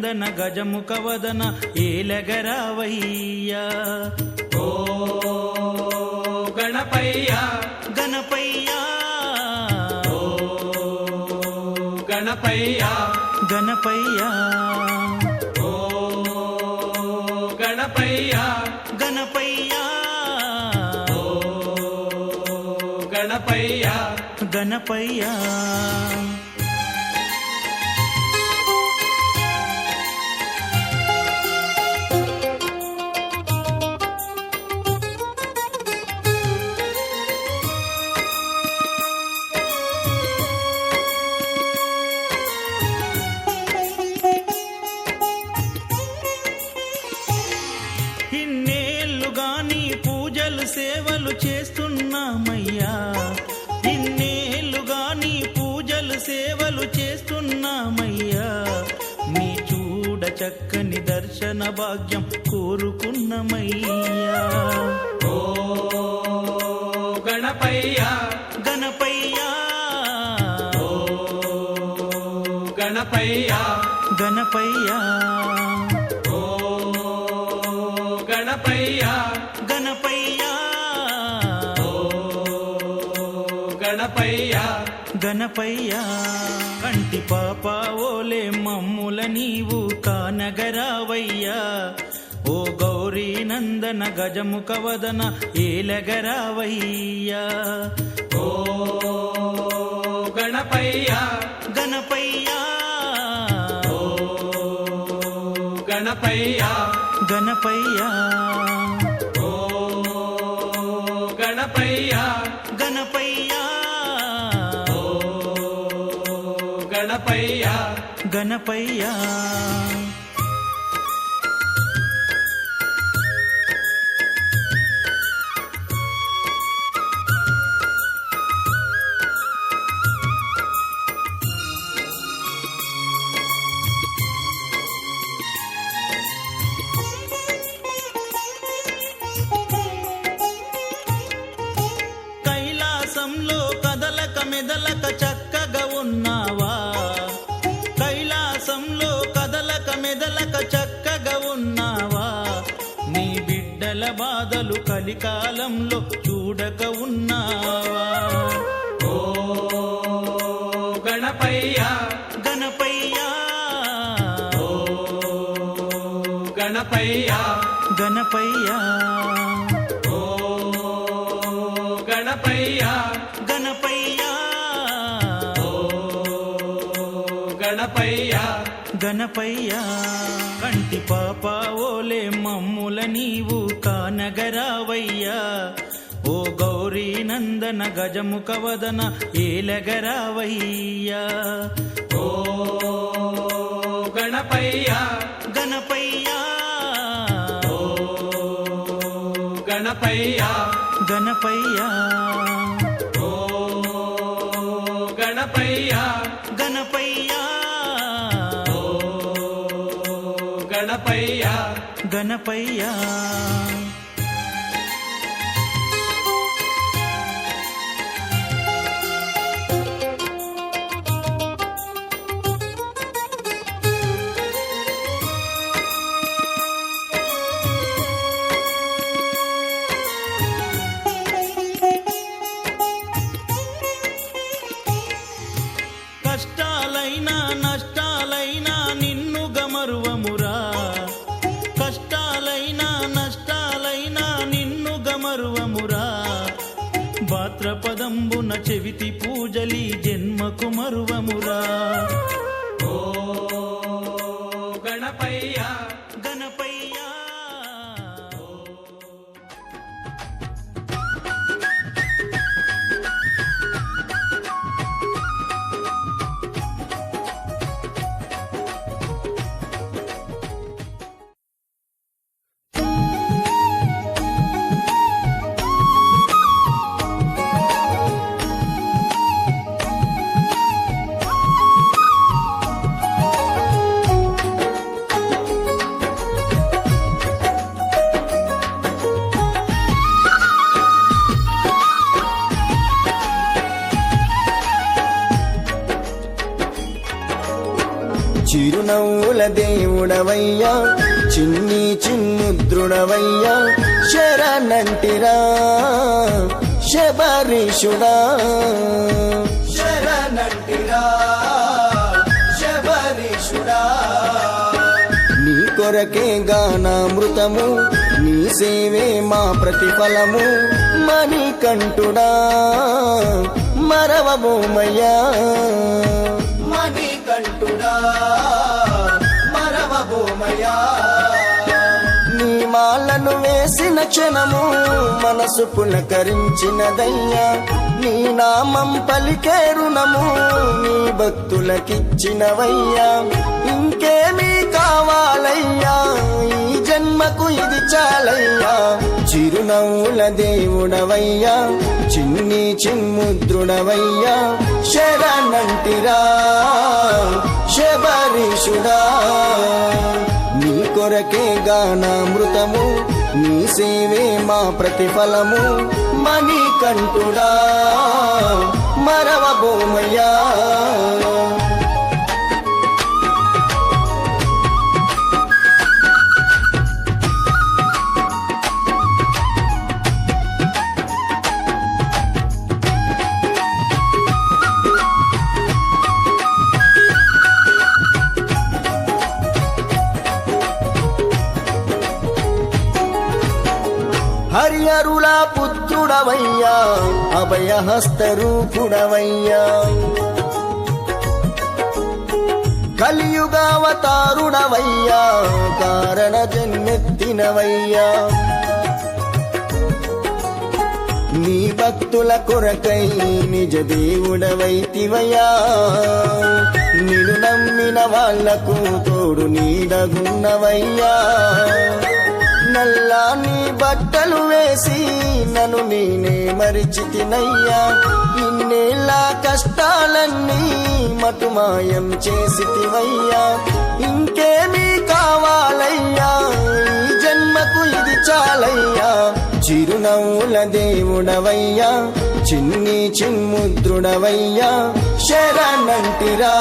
నందన గజముఖ వదన ఏలగరావయ్యా. ఓ గణపయ్యా గణపయ్యా ఓ గణపయ్యా గణపయ్యా ఓ గణపయ్యా గణపయ్యా ఓ గణపయ్యా గణపయ్యా. ఇన్నేళ్లుగా నీ పూజలు సేవలు చేస్తున్నామయ్యా. ఇన్నేళ్లుగా నీ పూజలు సేవలు చేస్తున్నామయ్యా. నీ చూడ చక్కని దర్శన భాగ్యం కోరుకున్నమయ్యా. ఓ గణపయ్యా గణపయ్యా ఓ గణపయ్యా గణపయ్యా ఓ గణపయ్యా గణపయ్యా ఓ గణపయ్యా గణపయ్యా. కంటి పాప ఓలే మమ్ముల నీవు కానగరావయ్యా. ఓ గౌరీ నందన గజముఖ వదన ఏలగరావయ్యా. ఓ గణపయ్యా గణపయ్యా ఓ గణపయ్యా గణపయ్యా ఓ గణపయ్యా గణపయ్యా ఓ గణపయ్యా గణపయ్యా. కైలాసంలో కదలక మెదలక చక్కగా ఉన్నావా. కైలాసంలో కదలక మెదలక చక్కగా ఉన్నావా. నీ బిడ్డల బాధలు కలికాలంలో చూడక ఉన్నావా. ఓ గణపయ్యా గణపయ్యా ఓ గణపయ్యా గణపయ్యా ఓ గణపయ్యా గణపయ్యా ఓ గణపయ్యా గణపయ్యా. కంటి పాప ఓలే మమ్ముల నీవు కానగరావయ్యా. ఓ గౌరీ నందన గజముఖ వదన ఏలగరావయ్యా. ఓ గణపయ్యా గణపయ్యా ఓ గణపయ్యా గణపయ్యా ఓ గణపయ్యా గణపయ్యా ఓ గణపయ్యా గణపయ్యా. కష్టాలైనా నష్టాలైనా నిన్ను గమరువమురా. కష్టాలైనా నష్టాలైనా నిన్ను గమరువమురా. భాద్రపదంబున చెవితి పూజలి జన్మకు మరువమురా. ఓ గణపయ్యా గణపయ్యా చిరునవ్వుల దేవుడవయ్యా చిన్ని చిన్ముద్రుడవయ్యా శరణంటిరా శబరీషుడా శరణంటిరా శబరీషుడా నీ కొరకే గానామృతము నీ సేవే మా ప్రతిఫలము మణికంఠుడా మరవబోమయ్యా మణికంఠుడా మరవబోమయ్యా నీ మాలను వేసిన క్షణము మనసు పులకరించినదయ్యా నీ నామం పలికే రుణము నీ భక్తులకిచ్చినవయ్యా ఇంకేమీ కావాలయ్యా ఈ జన్మకు ఇది చాలయ్యా చిరునవ్వుల దేవుడవయ్యా చిన్ని చిన్ముద్రుడవయ్యా శరణంటిరా శబరీషుడా నీ కొరకే గానామృతము నీ సేవే మా ప్రతిఫలము మణికంఠుడా మరవబోమయ్యా హరియరుల పుత్రుడవయ్యా అభయహస్తరూపుడవయ్యా కలియుగావతారుడవయ్యా కారణ జన్మెత్తినవయ్యా నీ భక్తుల కొరకై నిజ దేవుడవైతివయ్యా నిన్ను నమ్మిన వాళ్లకు తోడు నీడగున్నవయ్యా నల్లా నీ బట్టలు వేసి నన్ను నేనే మరిచితినయ్యా ఇన్నేళ్ళ కష్టాలన్నీ మటుమాయం చేసితివయ్యా ఇంకేమీ కావాలయ్యా ఈ జన్మకు ఇది చాలయ్యా చిరునవ్వుల దేవుడవయ్యా చిన్ని చిన్ముద్రుడవయ్యా శరణంటిరా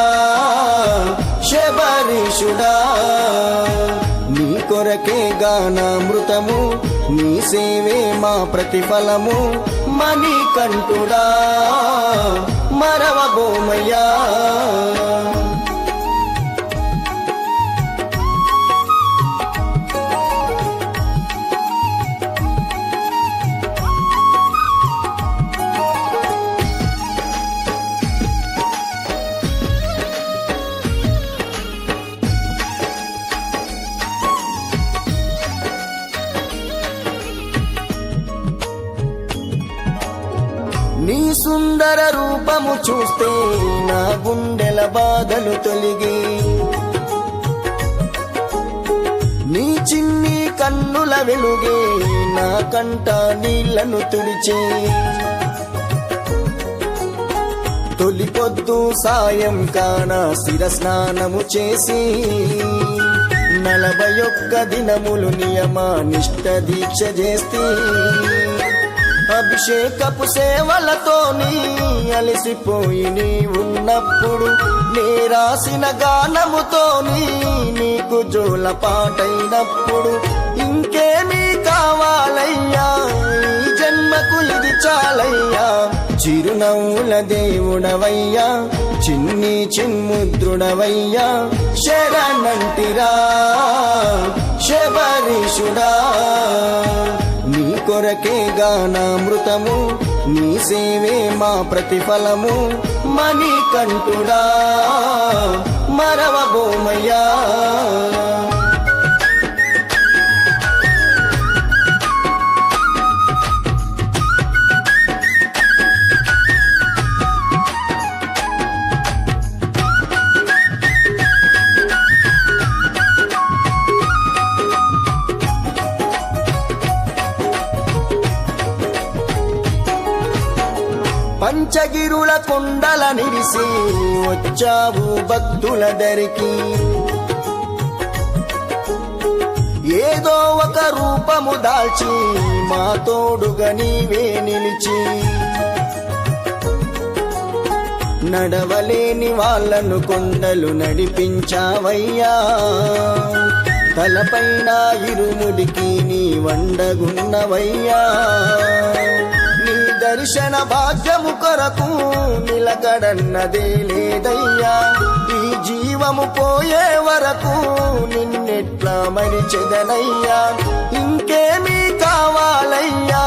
శబరీషుడా నీ కొరకే గానామృతము నీ సేవే మా ప్రతిఫలము మణికంఠుడా మరవబోమయ్యా నీ సుందర రూపము చూస్తే నా గుండెల బాధలు తొలిగి నీ చిన్ని కన్నుల వెలుగే నా కంట నీళ్లను తుడిచి తొలి పొద్దు సాయం కాన శిరస్నానము చేసి 41 దినములు నియమానిష్ట దీక్ష చేస్తే అభిషేకపు సేవలతోని అలసిపోయి నీ ఉన్నప్పుడు నే రాసిన గానముతోని నీకు జోల పాటైనప్పుడు ఇంకేమీ కావాలయ్యా ఈ జన్మకు ఇది చాలయ్యా చిరునవ్వుల దేవుడవయ్యా చిన్ని చిన్ముద్రుడవయ్యా శరణంటిరా శబరీషుడా నీ కొరకే గానామృతము నీ సేవే మా ప్రతిఫలము మణికంఠుడా మరవబోమయ్యా పంచగిరుల కొండల నిరిసి వచ్చావు భక్తుల దరికి ఏదో ఒక రూపము దాల్చి మా తోడుగా నీవే నిలిచి నడవలేని వాళ్ళను కొండలు నడిపించావయ్యా తలపైన ఇరుముడికి నీ వండగున్నవయ్యా నీ దర్శన భాగ్యము కొరకు నిలకడన్నదే లేదయ్యా ఈ జీవము పోయే వరకు నిన్నెట్లా మరిచెదనయ్యా ఇంకేమీ కావాలయ్యా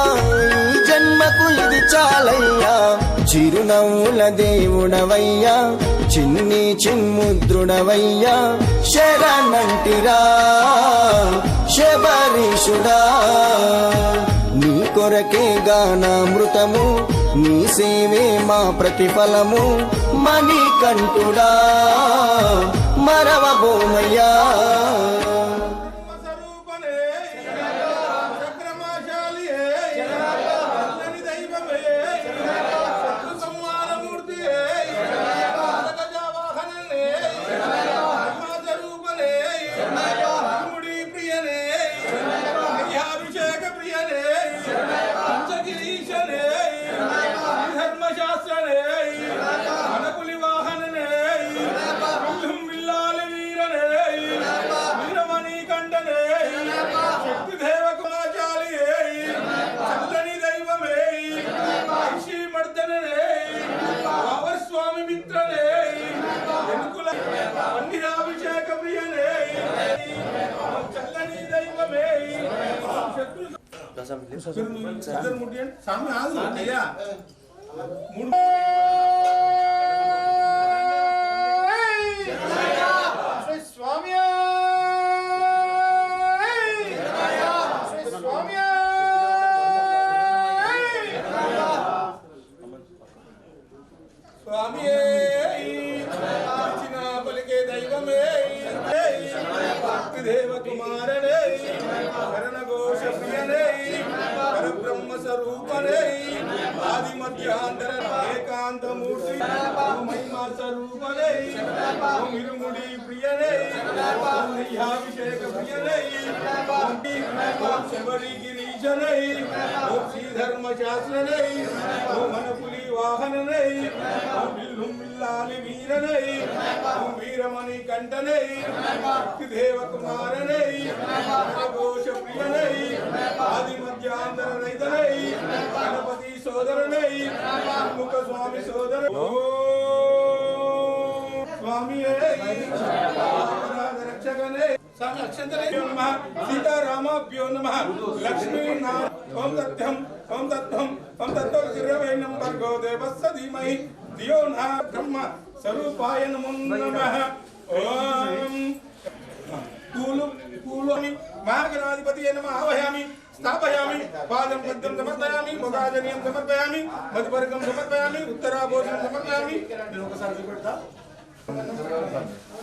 ఈ జన్మకు ఇది చాలయ్యా చిరునవ్వుల దేవుడవయ్యా చిన్ని చిన్ముద్రుడవయ్యా శరణంటిరా శబరీషుడా నీ కొరకే గానామృతము నీ సేవే మా ప్రతిఫలము మణికంఠుడా మరవబోమయ్యా सामने आ भैया स्वामी स्वामी पलिके दैवमे देव कुमारने शरण घोष प्रियने परब्रह्म स्वरूपने आदि मध्यांतर एकांत मूर्ति महिमा स्वरूपने इरुमुडी प्रियने अभिषेक प्रियने शबरी गिरीशने श्रीधर्म शास्त्रने मनपुली वाहनने बिल्लुम बिल्लाली वीरने वीरमणि कंठने देव कुमारने घोष प्रियने आदि मध्यांतर रहितने गणपति सोदरने मुख स्वामी सोदर स्वामी रक्षकने स्वामी अक्षंतरेभ्यो नमः सीतारामाभ्यो नमः लक्ष्मी नारायण ओम तत्थम ओम तत्थम ओम तत्तो श्रीरवैनं भर्गो देवस्य धीमहि धियो न ब्रह्म स्वरूपाय नमो नमः ओम कूलोमि महागणाधिपति नमः आवाहयामि स्थापयामि पादं पद्मं समर्पयामि मुखाजनीयं समर्पयामि मधुपर्कं समर्पयामि उत्तराभूषणं समर्पयामि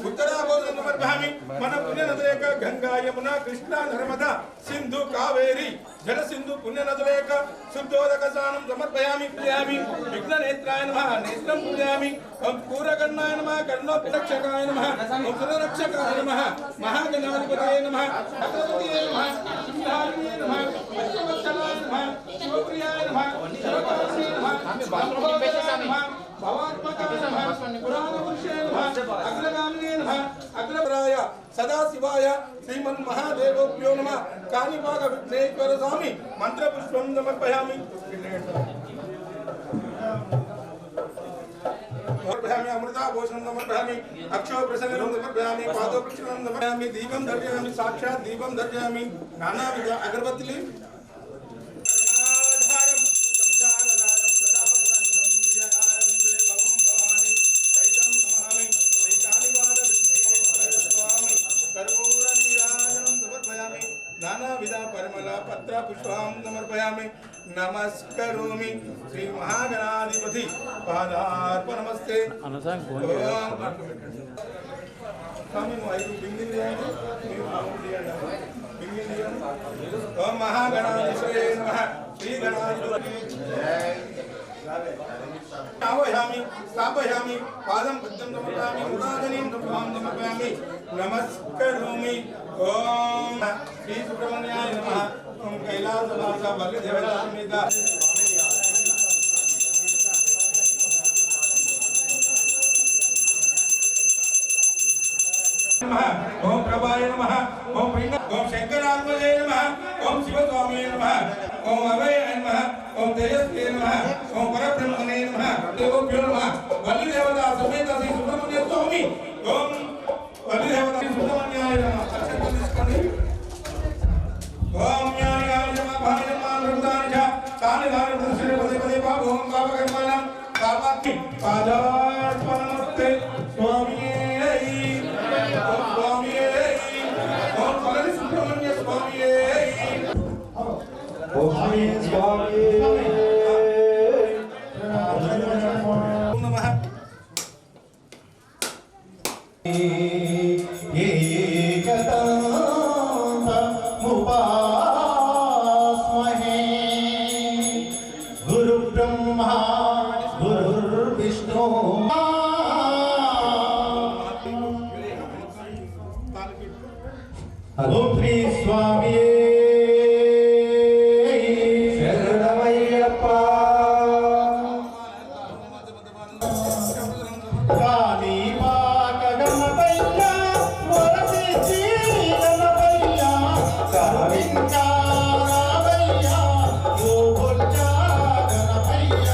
उत्तराभूषणं समर्पयामि मन पुण्यनदरेक गंगा यमुना कृष्णा नर्मदा सिंधु कावेरी जल सिंधु पुण्यनदरेक शुद्धोदक स्नानं समर्पयामि पूजयामि विघ्ननेत्राय नमः नेत्रं पूजयामि ओम पूरकर्णाय नमः कर्णोपरक्षकाय नमः ओम सुररक्षकाय नमः महागणाधिपतये नमः अग्रपतये नमः सिंहासने नमः अष्टवत्सलाय नमः शिवप्रियाय नमः शिवकासे नमः भगवते नमः भवात्मकाय नमः पुराणपुरुषाय नमः अग्रगामिने नमः अग्रपराय सदाशिवाय श्रीमन् महादेवोभ्यो नमः कानिपाक विघ्नेश्वर स्वामी मंत्रपुष्पं समर्पयामि समर्पयामि अमृताभूषणं समर्पयामि अक्षोप्रसन्नं समर्पयामि पादोप्रक्षालनं समर्पयामि दीपं दर्शयामि साक्षात् दीपं दर्शयामि नानाविध अगरबत्तिले नानाविध परिमल पत्र पुष्पं समर्पयामि नमस्करोमि श्री महागणाधिपति पादार्पणमस्ते स्वामी मोबाइल बिंगिन दिया ओम महागणाधिपतये नमः श्री गणाधिपति आवाहयामि स्थापयामि पादं पद्मं समर्पयामि उदाजनीं समर्पयामि नमस्करोमि ओम श्री सुब्रह्मण्याय नमः ओम कैलासवासा बलदेवता समेत ఓం ప్రభాయ నమః ఓం ఓం శంకరాత్మజే నమః ఓం శివస్వామి నమః ఓం అభయ నమః ఓం తేజస్వే నమః ఓం పరబ్రహ్మణే నమః దేవోభ్యో నమః వల్లి దేవతా సమేత శ్రీ సుబ్రహ్మణ్య స్వామి ఓం వల్లి దేవతా శ్రీ సుబ్రహ్మణ్యాయ నమః అక్షంతలు తీసుకోండి ఓం జ్ఞానాయ నమః భాయ నమః వృద్ధాని చ తాని వారి దర్శన పదే పదే పాప ఓం పాపకర్మాణం పాపాత్మి పాదార్పణమస్తే స్వామియే ఓం స్వామియే ఓం వల్లి సుబ్రహ్మణ్య స్వామియే ఓం స్వామియే నమః ఏకతాముపాస్మహే గురు బ్రహ్మా గురుర్విష్ణు ఓం శ్రీ స్వామి శరణమయ్యప్ప కాళీ పాక గణపయ్య వరసి శ్రీ గణపయ్య కరుణింకా రామయ్య ఓ బొజ్జ గణపయ్య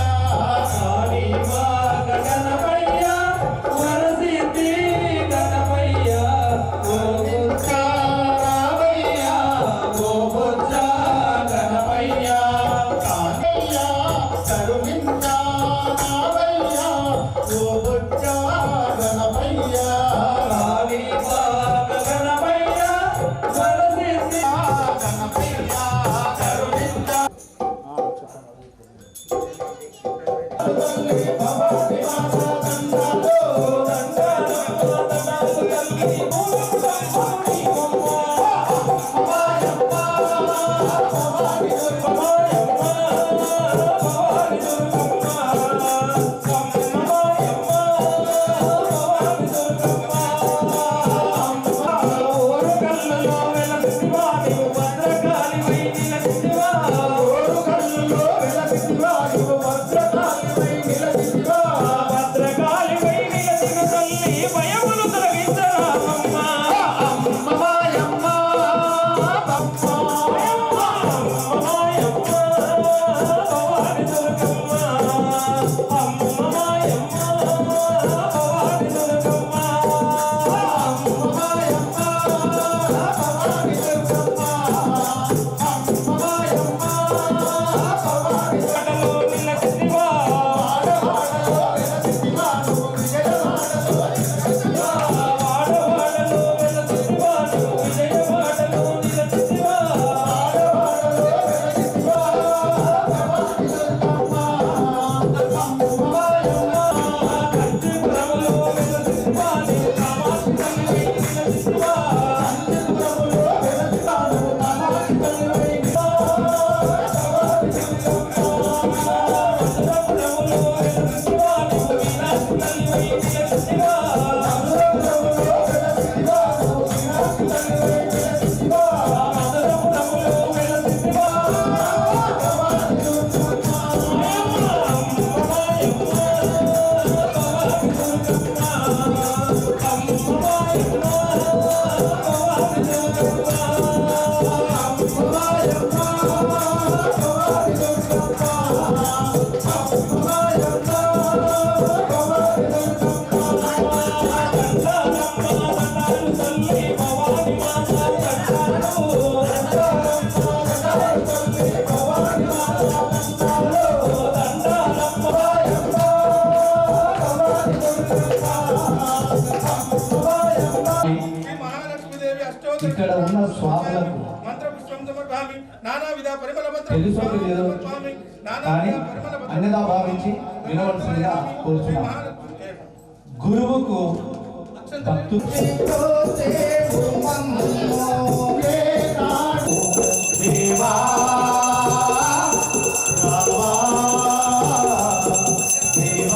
కాళీ పాక గణపయ్య వరసి శ్రీ గణపయ్య ఓ బొజ్జ రామయ్య ఓ బొజ్జ గణపయ్య కాళయ్య కరుణింకా రామయ్య ఓ బొజ్జ గణపయ్య కాళీ పాక గణపయ్య వరసి శ్రీ గణపయ్య కరుణింకా ఇక్కడ ఉన్న స్వాములకు తెలుసో లేదో కానీ అన్యదా భావించి వినవలసిందిగా కోరుచున్నాం. గురువుకు భక్తులు దేవా దేవా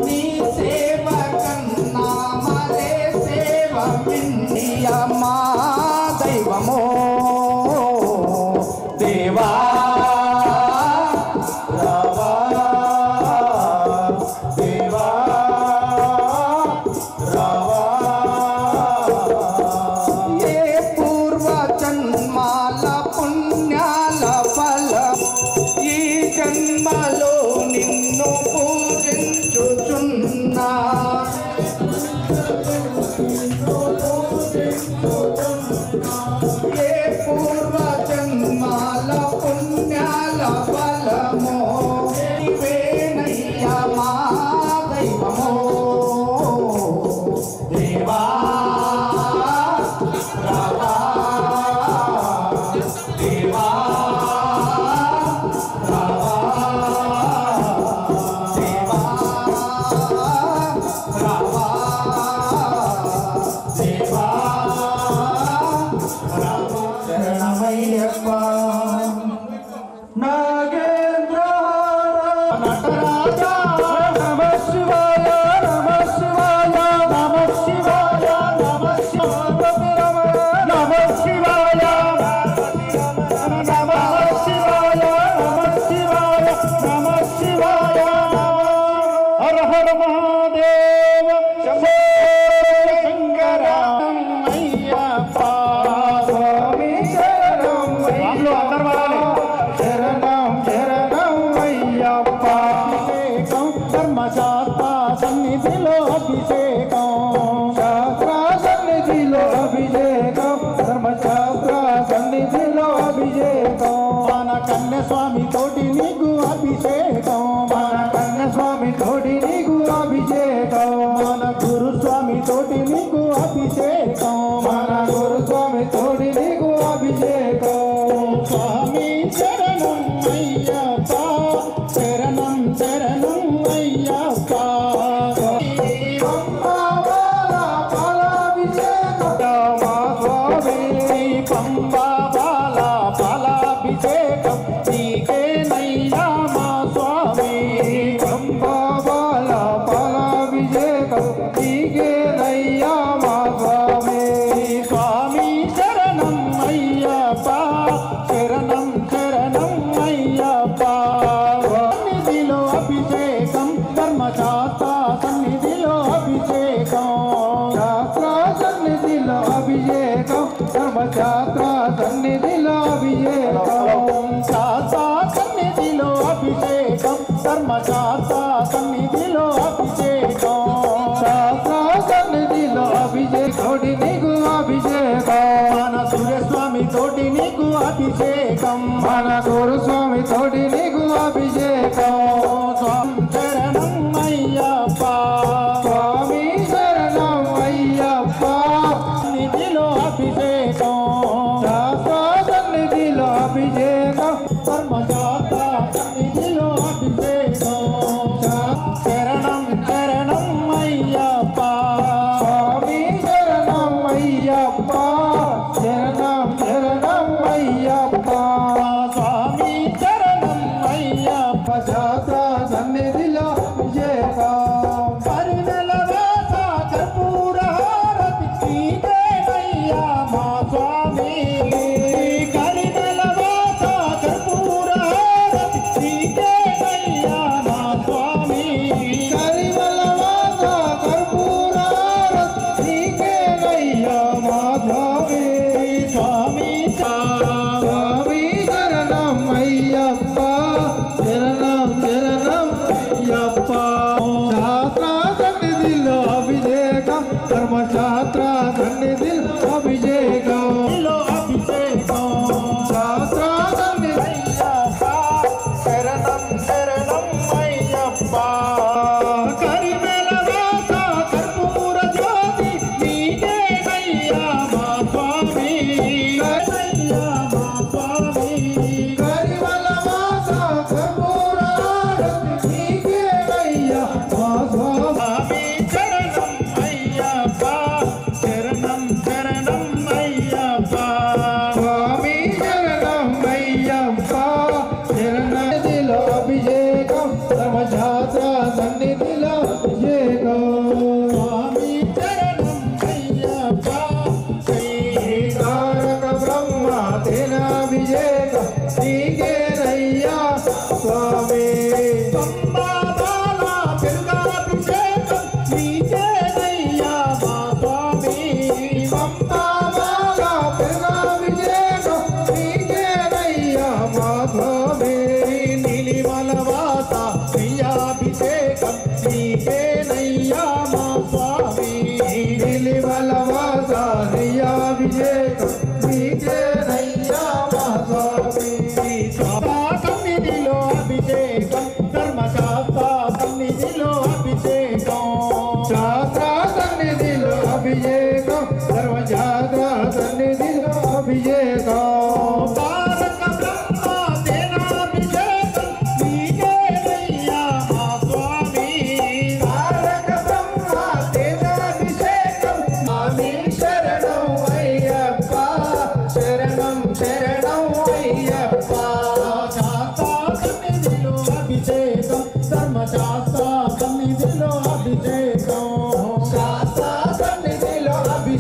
నీ పంపిందియ మా దైవమో దేవా రావా దేవా రావా ఏ పూర్వ జన్మాల పుణ్యాల ఫలం ఈ జన్మలో నిన్ను పూజించుచున్నా ఏ పూర్వ జన్మాల పుణ్యాల ఫలమో నీవేనయ్యా మా దైవమో దేవా రావా దేవా రావా దేవా రావా దేవా శరణమయ్యప్ప నాగేంద్ర నటరాజా నమ శివాయ నమ శివాయ నమ శివాయ నమ శివాయ నమ శివాయ నమ శివాయ నమ శివాయ నమ శివాయ హర హర మహాదేవ శంభో శంకర అయ్యప్ప స్వామి శరణం శరణం శరణం అయ్యప్ప అభిషేకం ధర్మశాస్త్ర సన్నిధిలో అభిషేకం శాస్త్ర సన్నిధిలో అభిషేకం ధర్మశాస్త్ర సన్నిధిలో అభిషేకం మన కన్య స్వామి తోటి నీకు అభిషేకం మన కన్య స్వామి తోటి నీకు అభిషేకం మన గురుస్వామి తోటి నీకు అభిషేకం మన గురుస్వామి తోటి నీకు అభిషేకం స్వామి శరణం అయ్యప్ప శరణం శరణం అయ్యప్ప పంబా బాల ఫలాభిషేకం నీకేనయ్యా మా స్వామి పంబా బాల ఫలాభిషేకం నీకేనయ్యా మా స్వామి స్వామి శరణం అయ్యప్ప శరణం శరణం అయ్యప్ప సన్నిధిలో అభిషేకం ధర్మశాస్త్ర సన్నిధిలో అభిషేకం శాస్త్ర సన్నిధిలో అభిషేకం ధర్మశాస్త్ర సన్నిధిలో అభిషేకం శాస్త్ర సన్నిధిలో అభిషేకం ధర్మశాస్త్ర సన్నిధిలో అభిషేకం శాస్త్ర సన్నిధిలో అభిషేకం తోటి నీకు అభిషేకం మన సూర్యస్వామి తోటి నీకు అభిషేకం మన గురుస్వామి తోటి నీకు అభిషేకం స్వామి శరణం అయ్యప్ప స్వామి శరణం అయ్యప్ప నిధిలో అభిషేకం శాస్త్ర సన్నిధిలో అభిషేకం ధర్మశాస్త్ర సన్నిధిలో అభిషేకం శరణం శరణం అయ్యప్ప స్వామి శరణం అయ్యప్ప శరణం శరణం అయ్యప్ప స్వామి శరణం అయ్యప్ప శాస్త్ర సన్నిధిలో అభిషేకం పరిమళ వాస కర్పూర హారతి నీకేనయ్యా మా స్వామి పరిమళ వాస కర్పూర హారతి నీకేనయ్యా మా స్వామి పరిమళ వాస కర్పూర హారతి నీకేనయ్యా మా స్వామి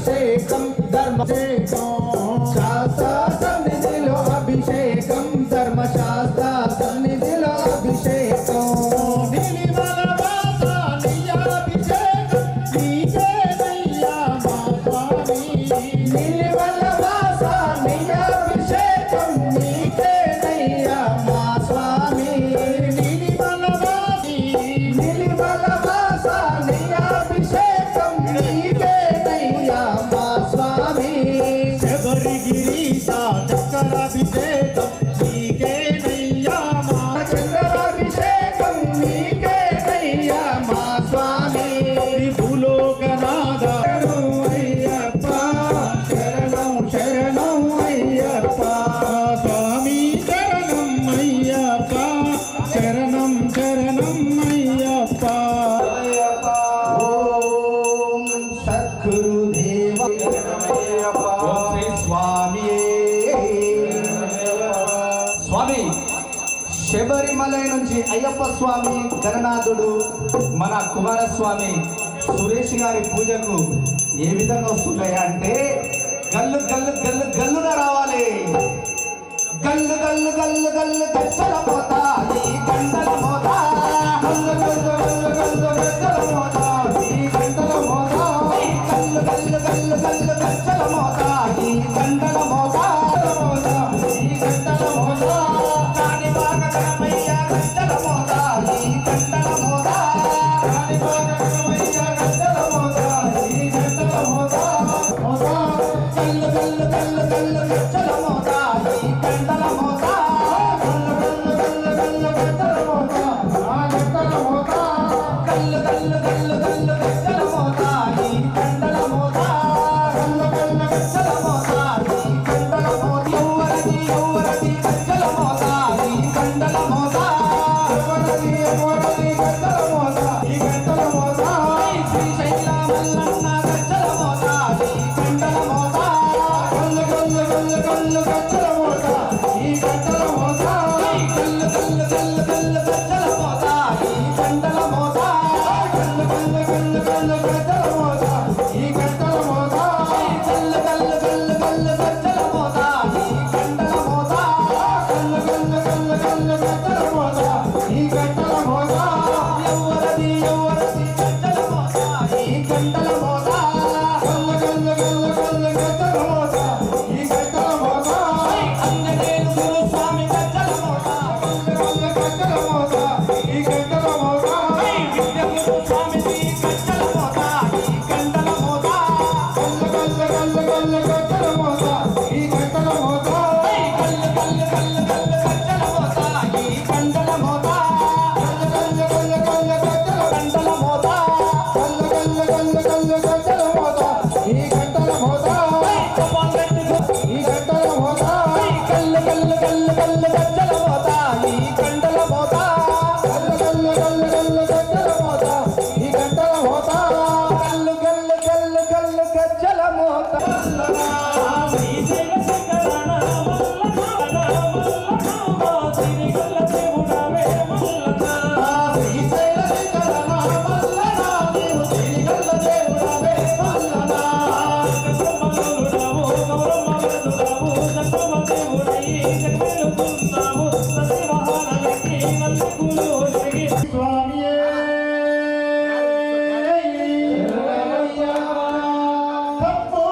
అభిషేకం ధర్మశేఖం శాస్త్ర సన్నిధిలో అభిషేకం ధర్మశాస్త్ర సన్నిధిలో అభిషేకం నీలిమల వాస నీయాభిషేకం నీకేనయ్యా మా స్వామి నీలిమల వాస నీయాభిషేకం నీకేనయ్యా మా స్వామి నీలిమల వాస నీయాభిషేకం నీకేనయ్యా మా స్వామి శబరిగిరీశ చక్రాభిషేకం నీకేనయ్యా మా చక్రాభిషేకం నీకేనయ్యా మా స్వామి భూలోకనాథ అయ్యప్ప శరణం శరణం అయ్యప్ప స్వామి శరణం అయ్యప్ప శరణం శరణం అయ్యప్ప ఓం సద్గురుదేవ ఓం శ్రీ స్వామి స్వామి శబరిమల నుంచి అయ్యప్ప స్వామి గణనాథుడు మన కుమారస్వామి సురేష్ గారి పూజకు ఏ విధంగా వస్తున్నాయి అంటే గల్లు గల్లు గల్లు గల్లున రావాలి గల్లు గల్లు గల్లు గల్లు గచ్చల మోత ఈ గంటల మోత గల్లు గల్లు గల్లు గల్లు గచ్చల మోత ఈ గంటల మోత గల్లు గల్లు గల్లు గల్లు గచ్చల మోత ఈ గంటల మోత ఈ గంటల మోత కాని బాగా కనమయ్య గంటల మోత ఈ గంటల మోత కాని బాగా కనమయ్య గంటల మోత ఈ గంటల మోత మోత గల్లు గల్లు గల్లు గల్లు గచ్చల మోత ఈ గంటల మోత గల్లు గల్లు గల్లు గల్లు గచ్చల మోత ఆ గంటల మోత గల్లు గల్లు గల్లు గల్లు గచ్చల మోత ఈ గంటల మోత గల్లు గల్లు గచ్చల మోత ఈ గంటల మోత యవ్వరది యవ్వరది గచ్చల మోత ఈ గంటల మోత యవ్వరది యవ్వరది గచ్చల మోత ఈ గంటల మోత శ్రీశైల మల్లన్న గచ్చల మోత ఈ గంటల మోత గల్లు గల్లు గల్లు గల్లు గచ్చల మోత ఈ గంటల మోత గల్లు గల్లు గల్లు గల్లు గచ్చల మోత ఈ గంటల మోత గల్లు గల్లు గల్లు గల్లు గచ్చల మోత ఈ గంటల మోత గల్లు గల్లు గల్లు గల్లు గచ్చల మోత ఈ గంటల మోత గల్లు గల్లు గల్లు గల్లు గచ్చల మోత ఈ గంటల మోత యవ్వరది యవ్వరది గచ్చల మోత ఈ గంటల మోత గల్లు గల్లు గల్లు గల్లు గచ్చల మోత ఈ గంటల మోత అంజనేయులు గురుస్వామి గచ్చల మోత గల్లు గల్లు గచ్చల మోత ఈ గంటల మోత విద్యగురు స్వామిజీ గచ్చల మోత ఈ గంటల మోత గల్లు గల్లు గల్లు గల్లు గచ్చల మోత ఈ గంటల మోత గల్లు గల్లు గల్లు గల్లు గచ్చల మోత ఈ గంటల మోత గల్లు గల్లు గల్లు గల్లు గచ్చల గంటల మోత గల్లు గల్లు గల్లు గల్లు గచ్చల మోత ఈ గంటల మోత ఈ గంటల మోత గల్లు గల్లు గల్లు గల్లు గచ్చల మోత ఈ గంటల మోత గల్లు గల్లు గల్లు గల్లు గచ్చల మోత ఈ గంటల మోత గల్లు గల్లు గల్లు గల్లు గచ్చల మోత స్వామియే తప్పు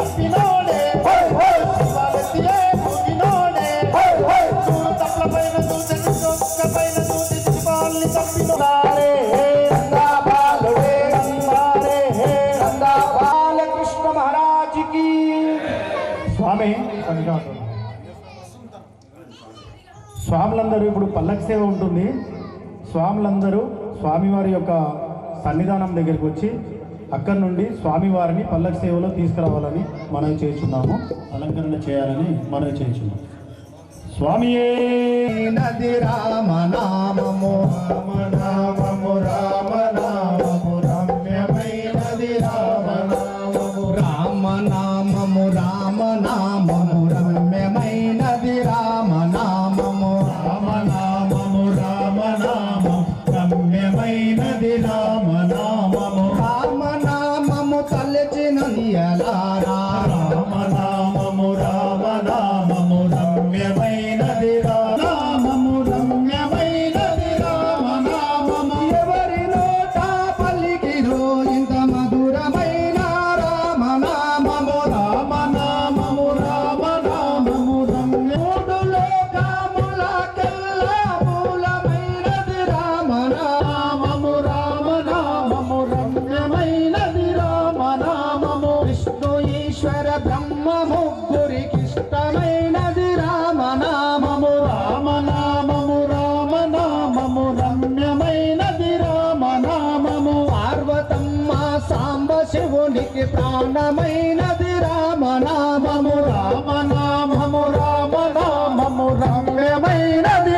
తప్పినోడే శివగతియే పుట్టినోడే చూడు తప్పల పైన చూసి చొక్క పైన చూసి శివాల్ని తప్పినోడే నందా బాలుడే నందారే నందా బాలకృష్ణ మహారాజుకి స్వామి స్వాములందరూ ఇప్పుడు పల్లకి సేవ ఉంటుంది. స్వాములందరూ స్వామివారి యొక్క సన్నిధానం దగ్గరికి వచ్చి అక్కడి నుండి స్వామివారిని పల్లకి సేవలో తీసుకురావాలని మనవి చేస్తున్నాము. అలంకరణ చేయాలని మనవి చేస్తున్నాము. స్వామియే నది రామనామము రామనామము రామనామము రమ్యమైనది రామనామము రామనామము రామనామము రమ్యమైనది రామనామము రామనామము రామనామము రమ్యమైనది రామనామము రామనామము తలచినది అలారా రామనామము రామనామము రమ్యమైనది రామనామము రమ్యమైనది రామనామము ఎవరి నోట పలికిరో ఇంత మధురమైన రామనామము రామనామము రామనామము రమ్యూడు లోకములకెల్లా మూలమైనది రామనామము రామనామము రమ్యమైనది రామనామము విష్ణు ఈశ్వర బ్రహ్మ ముగ్గురికి ఇష్టమైనది రామనామము రామనామము రామనామము రమ్యమైనది రామనామము పార్వతమ్మ సాంబ శివునికి ప్రాణమైనది రామనామము రామనామము రామనామము రమ్యమైనది